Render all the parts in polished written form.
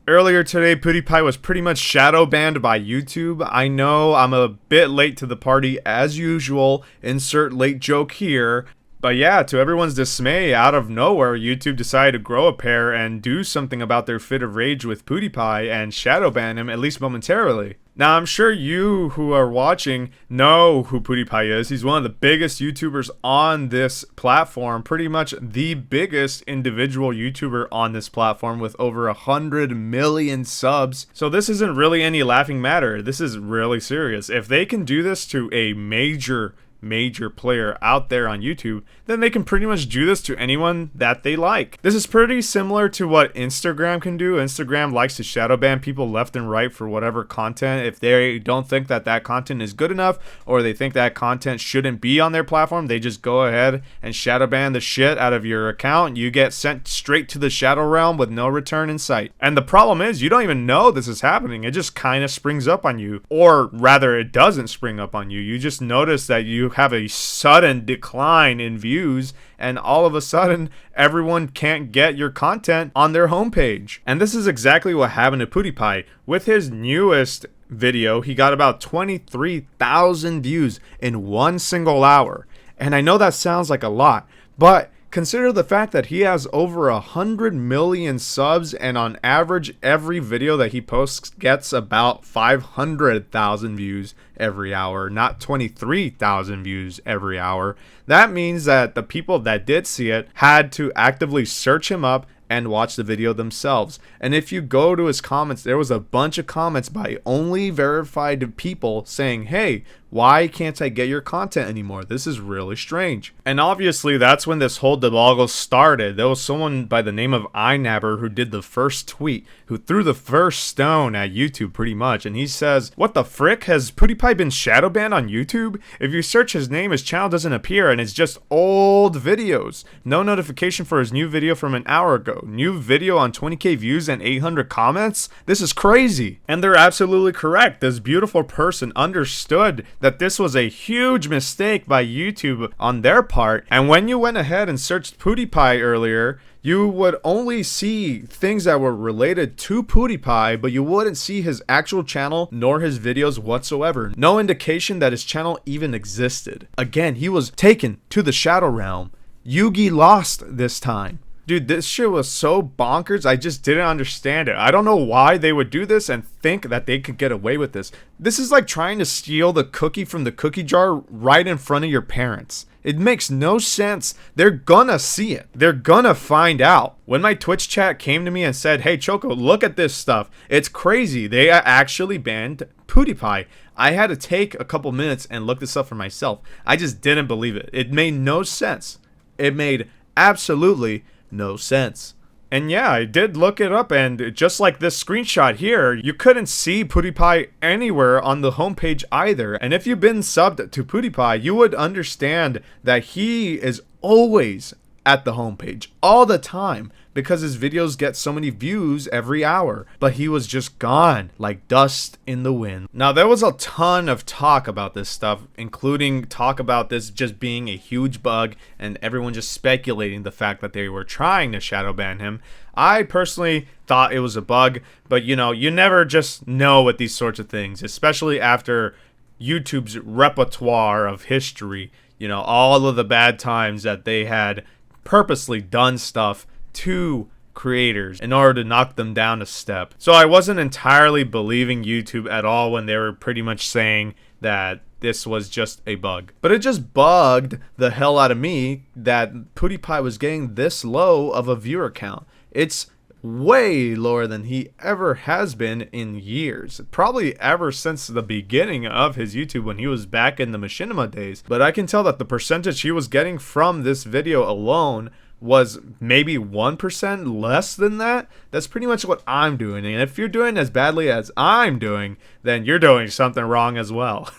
Earlier today, PewDiePie was pretty much shadow banned by YouTube. I know I'm a bit late to the party as usual, insert late joke here. But yeah, to everyone's dismay, out of nowhere, YouTube decided to grow a pair and do something about their fit of rage with PewDiePie and shadow ban him, at least momentarily. Now, I'm sure you who are watching know who PewDiePie is. He's one of the biggest YouTubers on this platform, pretty much the biggest individual YouTuber on this platform with over 100 million subs. So this isn't really any laughing matter. This is really serious. If they can do this to a major player out there on YouTube, then they can pretty much do this to anyone that they like. This is pretty similar to what Instagram can do. Instagram likes to shadow ban people left and right for whatever content. If they don't think that that content is good enough, or they think that content shouldn't be on their platform, they just go ahead and shadow ban the shit out of your account. You get sent straight to the ShadowRealm with no return in sight. And the problem is, you don't even know this is happening. It just kind of springs up on you. Or rather, it doesn't spring up on you. You just notice that you have a sudden decline in views, and all of a sudden everyone can't get your content on their homepage. And this is exactly what happened to PewDiePie. With his newest video, he got about 23,000 views in one single hour. And I know that sounds like a lot, but consider the fact that he has over 100 million subs, and on average, every video that he posts gets about 500,000 views every hour, not 23,000 views every hour. That means that the people that did see it had to actively search him up and watch the video themselves. And if you go to his comments, there was a bunch of comments by only verified people saying, hey, why can't I get your content anymore? This is really strange. And obviously that's when this whole debacle started. There was someone by the name of iNabber who did the first tweet, who threw the first stone at YouTube pretty much. And he says, what the frick? Has PewDiePie been shadow banned on YouTube? If you search his name, his channel doesn't appear, and it's just old videos. No notification for his new video from an hour ago. New video on 20k views and 800 comments? This is crazy. And they're absolutely correct. This beautiful person understood that this was a huge mistake by YouTube on their part. And when you went ahead and searched PewDiePie earlier, you would only see things that were related to PewDiePie, but you wouldn't see his actual channel nor his videos whatsoever. No indication that his channel even existed. Again, he was taken to the ShadowRealm. Yugi lost this time. Dude, this shit was so bonkers, I just didn't understand it. I don't know why they would do this and think that they could get away with this. This is like trying to steal the cookie from the cookie jar right in front of your parents. It makes no sense. They're gonna see it. They're gonna find out. When my Twitch chat came to me and said, hey Choco, look at this stuff. It's crazy. They actually banned PewDiePie. I had to take a couple minutes and look this up for myself. I just didn't believe it. It made no sense. It made absolutely no sense. And yeah, I did look it up, and just like this screenshot here, you couldn't see PewDiePie anywhere on the homepage either. And if you've been subbed to PewDiePie, you would understand that he is always at the homepage all the time because his videos get so many views every hour. But he was just gone like dust in the wind. Now, there was a ton of talk about this stuff, including talk about this just being a huge bug and everyone just speculating the fact that they were trying to shadow ban him. I personally thought it was a bug, but you know, you never just know with these sorts of things, especially after YouTube's repertoire of history, you know, all of the bad times that they had purposely done stuff to creators in order to knock them down a step. So I wasn't entirely believing YouTube at all when they were pretty much saying that this was just a bug. But it just bugged the hell out of me that PewDiePie was getting this low of a viewer count. It's way lower than he ever has been in years, probably ever since the beginning of his YouTube when he was back in the machinima days. But I can tell that the percentage he was getting from this video alone was maybe 1% less than that. That's pretty much what I'm doing, and if you're doing as badly as I'm doing, then you're doing something wrong as well.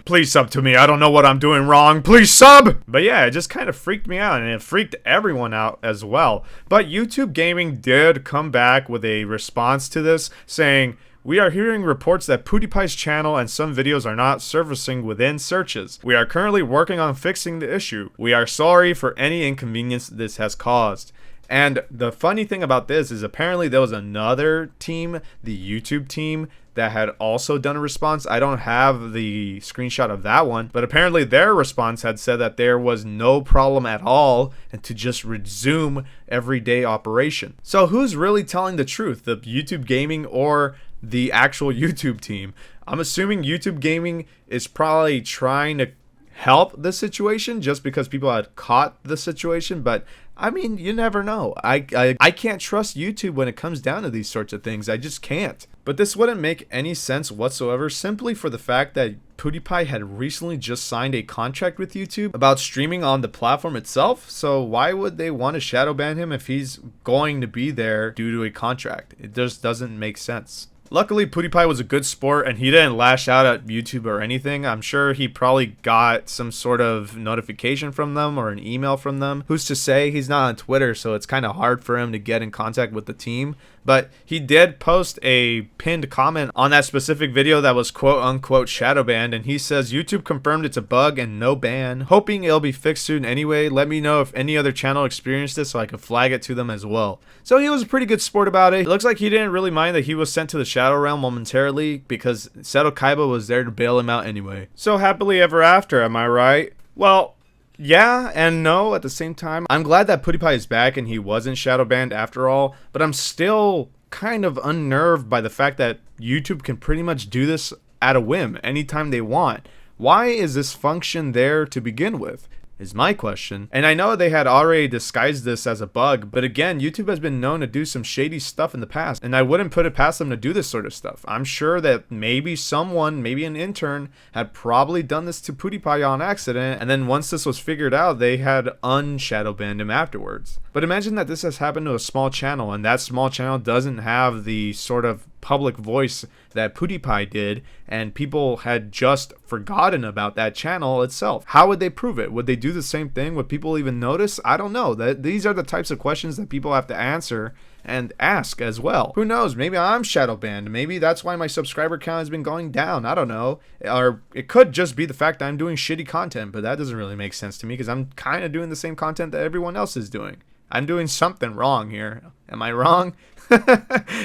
Please sub to me. I don't know what I'm doing wrong. Please sub! But yeah, it just kind of freaked me out, and it freaked everyone out as well. But YouTube Gaming did come back with a response to this, saying, we are hearing reports that PewDiePie's channel and some videos are not surfacing within searches. We are currently working on fixing the issue. We are sorry for any inconvenience this has caused. And the funny thing about this is apparently there was another team, the YouTube team, that had also done a response. I don't have the screenshot of that one, but apparently their response had said that there was no problem at all and to just resume everyday operation. So who's really telling the truth, the YouTube Gaming or the actual YouTube team? I'm assuming YouTube Gaming is probably trying to help the situation just because people had caught the situation, but I mean, you never know. I can't trust YouTube when it comes down to these sorts of things. I just can't. But this wouldn't make any sense whatsoever, simply for the fact that PewDiePie had recently just signed a contract with YouTube about streaming on the platform itself. So why would they want to shadow ban him if he's going to be there due to a contract? It just doesn't make sense. Luckily, PewDiePie was a good sport and he didn't lash out at YouTube or anything. I'm sure he probably got some sort of notification from them or an email from them. Who's to say? He's not on Twitter, so it's kind of hard for him to get in contact with the team. But he did post a pinned comment on that specific video that was quote unquote shadow banned, and he says YouTube confirmed it's a bug and no ban, hoping it'll be fixed soon anyway. Let me know if any other channel experienced this so I can flag it to them as well. So he was a pretty good sport about it. It looks like he didn't really mind that he was sent to the ShadowRealm momentarily because Seto Kaiba was there to bail him out anyway. So happily ever after, am I right? Well, yeah and no at the same time. I'm glad that PewDiePie is back and he wasn't shadow banned after all, but I'm still kind of unnerved by the fact that YouTube can pretty much do this at a whim anytime they want. Why is this function there to begin with? Is my question. And I know they had already disguised this as a bug, but again, YouTube has been known to do some shady stuff in the past, and I wouldn't put it past them to do this sort of stuff. I'm sure that maybe someone, maybe an intern, had probably done this to PewDiePie on accident, and then once this was figured out, they had unshadow banned him afterwards. But imagine that this has happened to a small channel, and that small channel doesn't have the sort of public voice that PewDiePie did, and people had just forgotten about that channel itself. How would they prove it? Would they do the same thing? Would people even notice? I don't know. These are the types of questions that people have to answer and ask as well. Who knows? Maybe I'm shadow banned. Maybe that's why my subscriber count has been going down. I don't know. Or it could just be the fact that I'm doing shitty content, but that doesn't really make sense to me because I'm kind of doing the same content that everyone else is doing. I'm doing something wrong here. Am I wrong?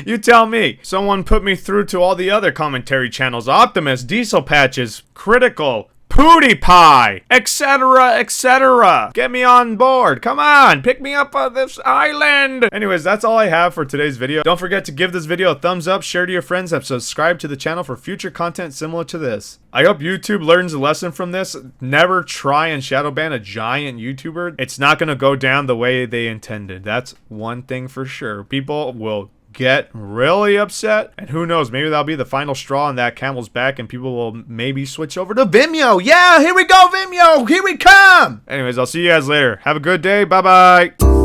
You tell me. Someone put me through to all the other commentary channels. Optimus, Diesel Patches, Critical, PewDiePie, etc., etc. Get me on board. Come on, pick me up on this island. Anyways, that's all I have for today's video. Don't forget to give this video a thumbs up, share to your friends, and subscribe to the channel for future content similar to this. I hope YouTube learns a lesson from this. Never try and shadow ban a giant YouTuber. It's not going to go down the way they intended. That's one thing for sure. People will get really upset, and who knows, maybe that'll be the final straw on that camel's back and people will maybe switch over to Vimeo. Yeah, here we go, Vimeo, here we come. Anyways, I'll see you guys later. Have a good day. Bye bye.